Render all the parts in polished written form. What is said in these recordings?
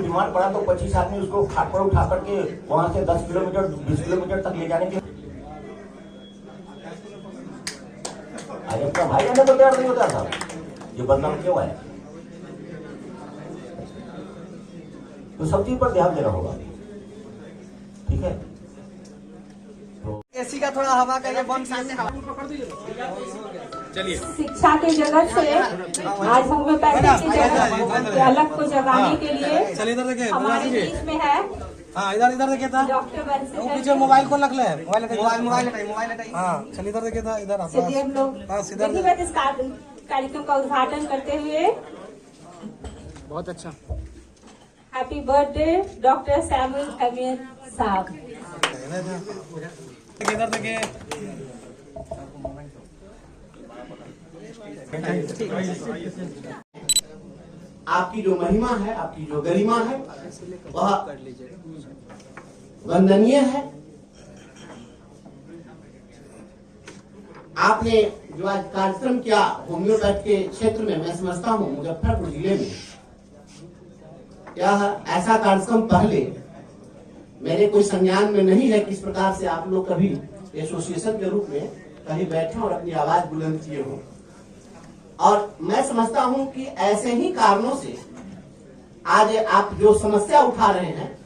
बीमार पड़ा तो 25 आदमी उसको खाट पर उठा करके वहां से 10 किलोमीटर 20 किलोमीटर तक ले जाने के आज अपना भाई आने को तैयार नहीं होता था। ये बदनाम क्यों है? तो सब चीज पर ध्यान देना होगा, ठीक है? एसी का थोड़ा हवा का ये बंद सामने हवा। चलिए, शिक्षा के जगत से आज होम्योपैथी की जगत अलग को जगाने के लिए हमारे बीच में है। हाँ, इधर देखिए था डॉक्टर बंसी पीछे मोबाइल कौन रख ले? मोबाइल हटाइए। हाँ, चलिए इधर देखिए था इधर। चलिए हम लोग विधिवत इस कार्यक्रम का उद्घाटन करते हुए बहुत अच्छा। हैप्पी बर्थडे डॉक्टर सैमुअल अमीर साहब। इधर देखिए। आपकी जो महिमा है, आपकी जो गरिमा है, वह वंदनीय है। आपने जो आज कार्यक्रम किया होम्योपैथ के क्षेत्र में, मैं समझता हूँ मुजफ्फरपुर जिले में यह ऐसा कार्यक्रम पहले मेरे कोई संज्ञान में नहीं है कि इस प्रकार से आप लोग कभी एसोसिएशन के रूप में कहीं बैठे और अपनी आवाज बुलंद किए हो। और मैं समझता हूं कि ऐसे ही कारणों से आज आप जो समस्या उठा रहे हैं,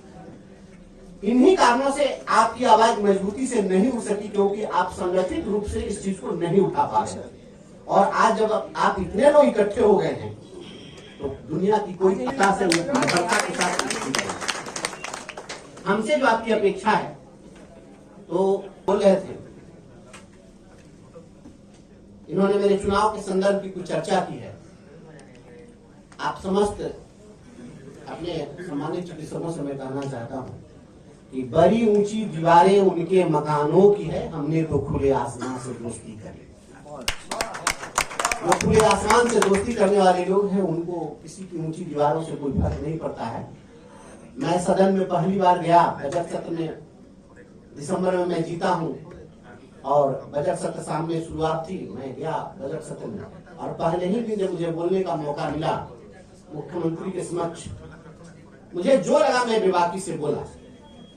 इन्हीं कारणों से आपकी आवाज मजबूती से नहीं उठ सकी, क्योंकि आप संगठित रूप से इस चीज को नहीं उठा पा रहे। और आज जब आप इतने लोग इकट्ठे हो गए हैं तो दुनिया की कोई सत्ता से के साथ हमसे जो आपकी अपेक्षा है, तो बोल रहे थे इन्होंने मेरे चुनाव के संदर्भ की कुछ चर्चा की है। आप समस्त अपने सम्मानित चिकित्सकों से मैं कहना चाहता हूं कि बड़ी ऊंची दीवारें उनके मकानों की है, हमने तो खुले आसमान से दोस्ती कर ली। वो खुले आसमान से दोस्ती करने वाले लोग हैं, उनको किसी की ऊंची दीवारों से कोई फर्क नहीं पड़ता है। मैं सदन में पहली बार गया बजट सत्र में, दिसंबर में मैं जीता हूं और बजट सत्र सामने शुरुआत थी, मैं गया बजट सत्र में और पहले ही दिन जब मुझे बोलने का मौका मिला मुख्यमंत्री के समक्ष, मुझे जो लगा मैं बेबाकी से बोला।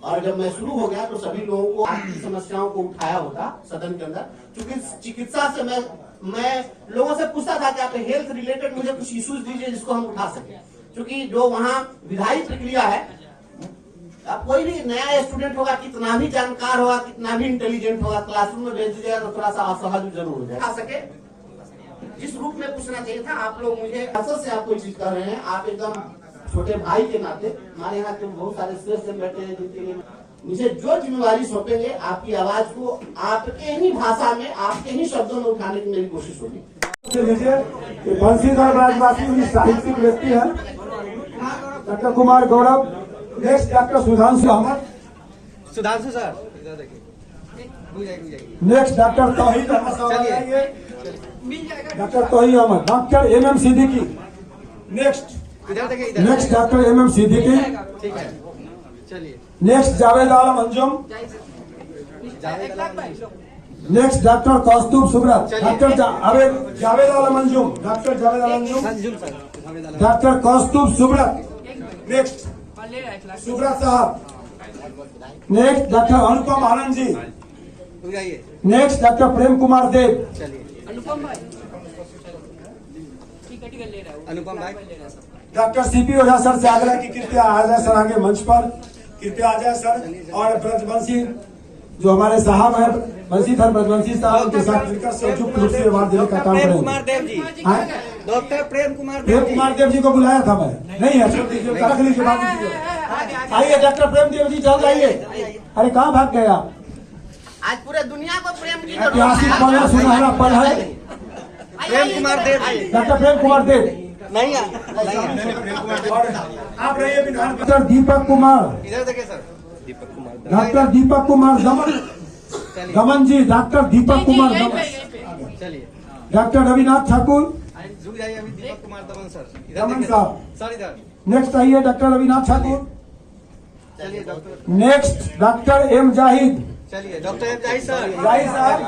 और जब मैं शुरू हो गया तो सभी लोगों को आपकी समस्याओं को उठाया होता सदन के अंदर, क्योंकि चिकित्सा से मैं लोगों से पूछता था कि आप हेल्थ रिलेटेड मुझे कुछ इश्यूज दीजिए जिसको हम उठा सके, क्योंकि जो वहाँ विधायी प्रक्रिया है, अब कोई भी नया स्टूडेंट होगा, कितना भी जानकार होगा, कितना भी इंटेलिजेंट होगा, क्लासरूम में भेज दीजिएगा तो थोड़ा सा असहज जरूर हो जाए सके। जिस रूप में पूछना चाहिए था, आप लोग मुझे असर से आप कोई चीज कर रहे हैं। आप एकदम छोटे भाई के नाते, हमारे यहाँ के बहुत सारे श्रेष्ठ बैठे हैं जिनके लिए मुझे जो जिम्मेवारी सौंपेंगे, आपकी आवाज को आपके ही भाषा में, आपके ही शब्दों में उठाने की मेरी कोशिश होगी। बंसीधर राजवासी साहित्यिक व्यक्ति है doctor Kumar Gaurav. Next doctor Sudhanshu Ahmad. Sudhanshu sir इधर देखिए। Next doctor Tauhid Ahmad. Doctor Tauhid Ahmad. Doctor MM Siddiqui. Next next doctor MM Siddiqui. ठीक है, चलिए। Next Javed Alam Anjum. Next doctor Kaustubh Subrat. Doctor Javed Alam Anjum. Doctor Javed Alam Anjum. Doctor Kaustubh Subrat. Next Subrat साहब। Next doctor Anupam Anand ji. Next doctor Prem Kumar Dev. Anupam भाई। डॉक्टर CP ओझा सर से आग्रह की कृपया आ जाए सर आगे मंच पर, कृपया आ जाए सर। और ब्रजवंशी जो हमारे साहब है, बंशीधर ब्रजवंशी साहब, उनके साथ मिलकर संयुक्त रूप से अवार्ड देने का काम करेंगे। कुमार देव जी, डॉक्टर प्रेम कुमार देव जी को बुलाया था मैं, नहीं है रख लीजिए, बात कीजिए। आइए डॉक्टर प्रेम देव जी, जल्द आइए। अरे कहाँ भाग गए आप? आज पूरे दुनिया को प्रेम की ऐतिहासिक पल है, सुनहरा पल है। प्रेम कुमार देव, डॉक्टर प्रेम कुमार देव नहीं आप रहिए विधान। डॉक्टर दीपक कुमार। इधर देखिए सर, दीपक कुमार। डॉक्टर दीपक कुमार दमन जी। डॉक्टर दीपक कुमार दमन। चलिए। डॉक्टर रविनाथ ठाकुर। झुक जाइए अभी। दीपक कुमार दमन सर, दमन साहब सर इधर। नेक्स्ट आइए डॉक्टर रविनाथ ठाकुर। चलिए doctor. Next doctor M Zahid. चलिए doctor M Zahid sir. Zahid साहब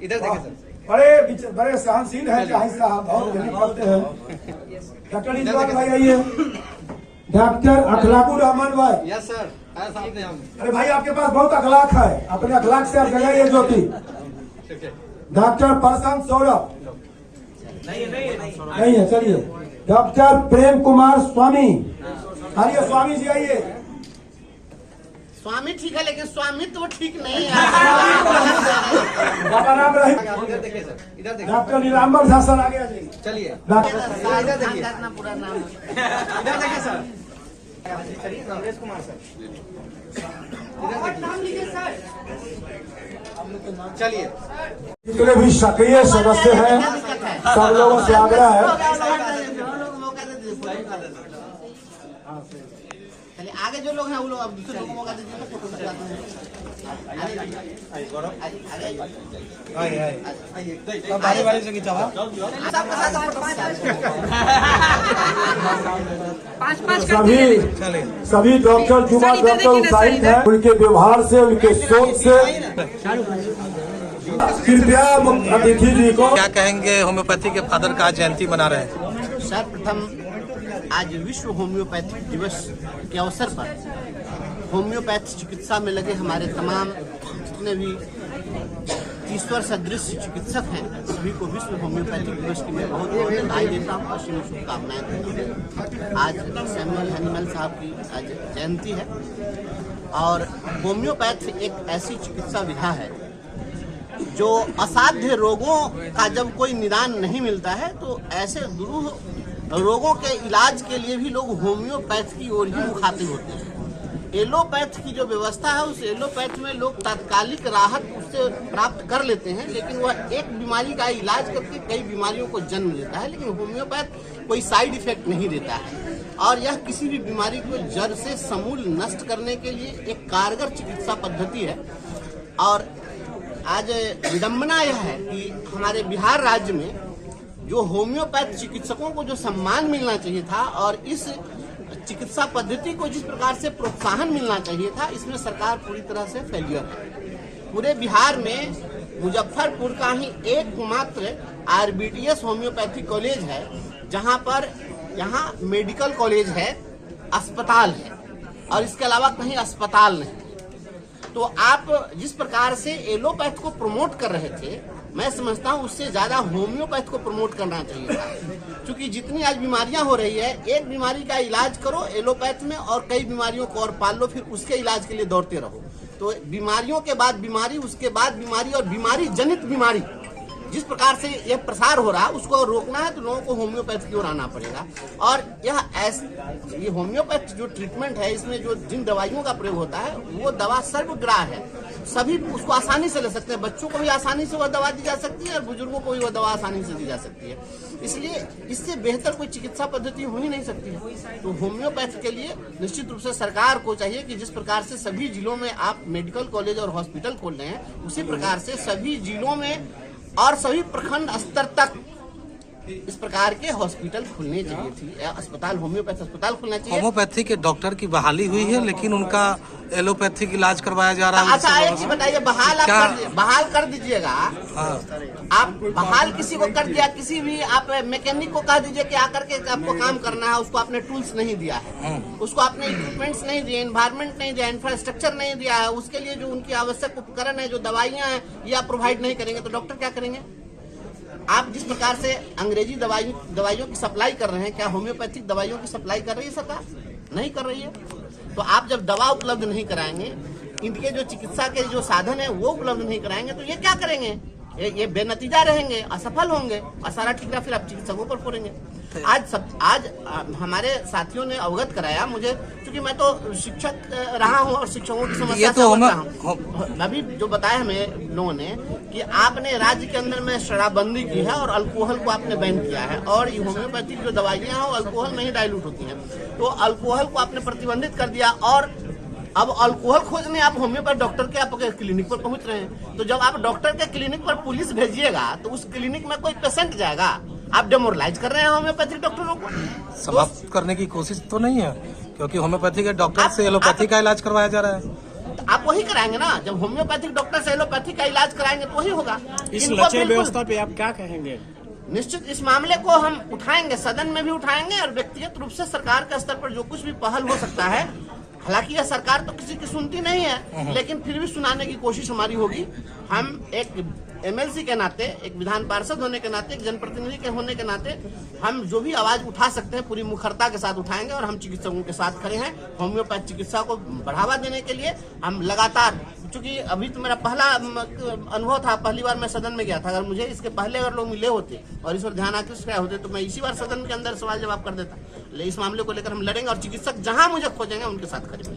इधर देखिए सर, बड़े सहनशील है जाहिद साहब, बहुत गरीब पढ़ते हैं। डॉक्टर इजवाल भाई आइए। डॉक्टर अखलाकुर रहमान भाई। यस सर, सामने हम। अरे भाई आपके पास बहुत अखलाक है, अपने अखलाक से आप जगाइए ज्योति। डॉक्टर प्रशांत सौरभ नहीं है, चलिए। डॉक्टर प्रेम कुमार स्वामी, आइए स्वामी जी आइए। स्वामी ठीक है लेकिन स्वामित्व ठीक नहीं है। बाबा राम रहीम। इधर देखिए सर, इधर देखिए। डॉक्टर नीलांबर झा सर आगे आ जाइए। चलिए डॉक्टर इधर देखिए, इतना पूरा नाम इधर देखिए सर। चलिए नरेश कुमार सर, इधर देखिए। चलिए जितने भी सक्रिय सदस्य हैं सब लोगों से आग्रह है। चलिए आगे जो लोग हैं वो लोग अब दूसरे लोगों को मौका दीजिए ना, फोटो खिंचवाते हैं। आइए, बारी बारी से खिंचावा। सभी डॉक्टर जुमा डॉक्टर उत्साहित हैं उनके व्यवहार से, उनके सोच से। कृपया अतिथि जी को क्या कहेंगे होम्योपैथी के फादर का जयंती मना रहे हैं? सर्वप्रथम आज विश्व होम्योपैथिक दिवस के अवसर पर होम्योपैथ चिकित्सा में लगे हमारे तमाम जितने भी ईश्वर सदृश चिकित्सक हैं सभी को विश्व होम्योपैथिक दिवस की मैं बहुत बहुत बधाई देता हूँ, असीम शुभकामनाएं देता हूँ। आज सैमुअल हनीमैन साहब की आज जयंती है और होम्योपैथ एक ऐसी चिकित्सा विधा है जो असाध्य रोगों का जब कोई निदान नहीं मिलता है तो ऐसे दुरूह रोगों के इलाज के लिए भी लोग होम्योपैथ की ओर ही मुखातिब होते हैं। एलोपैथ की जो व्यवस्था है उस एलोपैथ में लोग तात्कालिक राहत उससे प्राप्त कर लेते हैं, लेकिन वह एक बीमारी का इलाज करके कई बीमारियों को जन्म देता है। लेकिन होम्योपैथ कोई साइड इफेक्ट नहीं देता है और यह किसी भी बीमारी को जड़ से समूल नष्ट करने के लिए एक कारगर चिकित्सा पद्धति है। और आज विडंबना यह है कि हमारे बिहार राज्य में जो होम्योपैथ चिकित्सकों को जो सम्मान मिलना चाहिए था और इस चिकित्सा पद्धति को जिस प्रकार से प्रोत्साहन मिलना चाहिए था, इसमें सरकार पूरी तरह से फेलियर है। पूरे बिहार में मुजफ्फरपुर का ही एकमात्र आरबीटीएस होम्योपैथिक कॉलेज है जहां पर यहाँ मेडिकल कॉलेज है, अस्पताल है और इसके अलावा कहीं अस्पताल नहीं। तो आप जिस प्रकार से एलोपैथ को प्रमोट कर रहे थे, मैं समझता हूँ उससे ज्यादा होम्योपैथ को प्रमोट करना चाहिए था, क्योंकि जितनी आज बीमारियां हो रही है, एक बीमारी का इलाज करो एलोपैथ में और कई बीमारियों को और पाल लो, फिर उसके इलाज के लिए दौड़ते रहो। तो बीमारियों के बाद बीमारी, उसके बाद बीमारी और बीमारी जनित बीमारी जिस प्रकार से यह प्रसार हो रहा है उसको रोकना है तो लोगों को होम्योपैथ की ओर आना पड़ेगा। और ये होम्योपैथ जो ट्रीटमेंट है इसमें जो जिन दवाइयों का प्रयोग होता है वो दवा सर्वग्राह है, सभी उसको आसानी से ले सकते हैं। बच्चों को भी आसानी से वह दवा दी जा सकती है और बुजुर्गों को भी वह दवा आसानी से दी जा सकती है। इसलिए इससे बेहतर कोई चिकित्सा पद्धति हो ही नहीं सकती है। तो होम्योपैथ के लिए निश्चित रूप से सरकार को चाहिए कि जिस प्रकार से सभी जिलों में आप मेडिकल कॉलेज और हॉस्पिटल खोल रहे हैं, उसी प्रकार से सभी जिलों में और सभी प्रखंड स्तर तक इस प्रकार के हॉस्पिटल खुलने चाहिए थी, अस्पताल, होम्योपैथ अस्पताल खुलना चाहिए। होम्योपैथी के डॉक्टर की बहाली हुई है लेकिन उनका एलोपैथिक इलाज करवाया जा रहा है। अच्छा एक चीज बताइए, बहाल कर दीजिएगा। आप बहाल किसी को कर दिया, किसी भी आप मैकेनिक को कह दीजिए कि आकर के आपको काम करना है, उसको आपने टूल्स नहीं दिया है, उसको आपने इक्विपमेंट्स नहीं दिए, एनवायरमेंट नहीं दिया, इंफ्रास्ट्रक्चर नहीं दिया है, उसके लिए जो उनकी आवश्यक उपकरण है, जो दवाइयां हैं, ये आप प्रोवाइड नहीं करेंगे तो डॉक्टर क्या करेंगे? आप जिस प्रकार से अंग्रेजी दवाइयों की सप्लाई कर रहे हैं, क्या होम्योपैथिक दवाइयों की सप्लाई कर रही है सरकार? नहीं कर रही है। तो आप जब दवा उपलब्ध नहीं कराएंगे, इनके जो चिकित्सा के जो साधन है वो उपलब्ध नहीं कराएंगे तो ये क्या करेंगे? ये बेनतीजा रहेंगे, असफल होंगे और सारा ठीकरा फिर आप चिकित्सकों पर फोड़ेंगे। आज हमारे साथियों ने अवगत कराया मुझे, क्योंकि मैं तो शिक्षक रहा हूं और शिक्षकों की समस्या से अवगत रहा हूं। अभी जो बताया हमें लोगों ने कि आपने राज्य के अंदर में शराबबंदी की है और अल्कोहल को आपने बैन किया है और ये होम्योपैथिक जो दवाइयां हैं वो अल्कोहल में ही डाइल्यूट होती हैं, तो अल्कोहल को आपने प्रतिबंधित कर दिया और अब अल्कोहल खोजने आप होम्योपैथ डॉक्टर के आपके क्लिनिक पर पहुंच रहे हैं। तो जब आप डॉक्टर के क्लिनिक पर पुलिस भेजिएगा तो उस क्लिनिक में कोई पेशेंट जाएगा? आप डेमोरलाइज कर रहे हैं होम्योपैथिक डॉक्टरों को। समाप्त करने की कोशिश तो नहीं है, क्योंकि होम्योपैथी के डॉक्टर से एलोपैथी का इलाज करवाया जा रहा है। तो आप वही कराएंगे ना, जब होम्योपैथिक डॉक्टर से एलोपैथी का इलाज कराएंगे तो वही होगा। इस लचीली व्यवस्था पे आप क्या कहेंगे? निश्चित इस मामले को हम उठाएंगे, सदन में भी उठाएंगे और व्यक्तिगत रूप से सरकार के स्तर पर जो कुछ भी पहल हो सकता है। हालांकि यह सरकार तो किसी की सुनती नहीं है, लेकिन फिर भी सुनाने की कोशिश हमारी होगी। हम एक एमएलसी के नाते, एक विधान पार्षद होने के नाते, एक जनप्रतिनिधि के होने के नाते हम जो भी आवाज उठा सकते हैं पूरी मुखरता के साथ उठाएंगे और हम चिकित्सकों के साथ खड़े हैं। होम्योपैथ चिकित्सा को बढ़ावा देने के लिए हम लगातार, चूंकि अभी तो मेरा पहला अनुभव था, पहली बार मैं सदन में गया था। अगर मुझे इसके पहले अगर लोग मिले होते और इस पर ध्यान आकृष्ट किया होते तो मैं इसी बार सदन के अंदर सवाल जवाब कर देता। इस मामले को लेकर हम लड़ेंगे और चिकित्सक जहां मुझे खोजेंगे उनके साथ खड़े।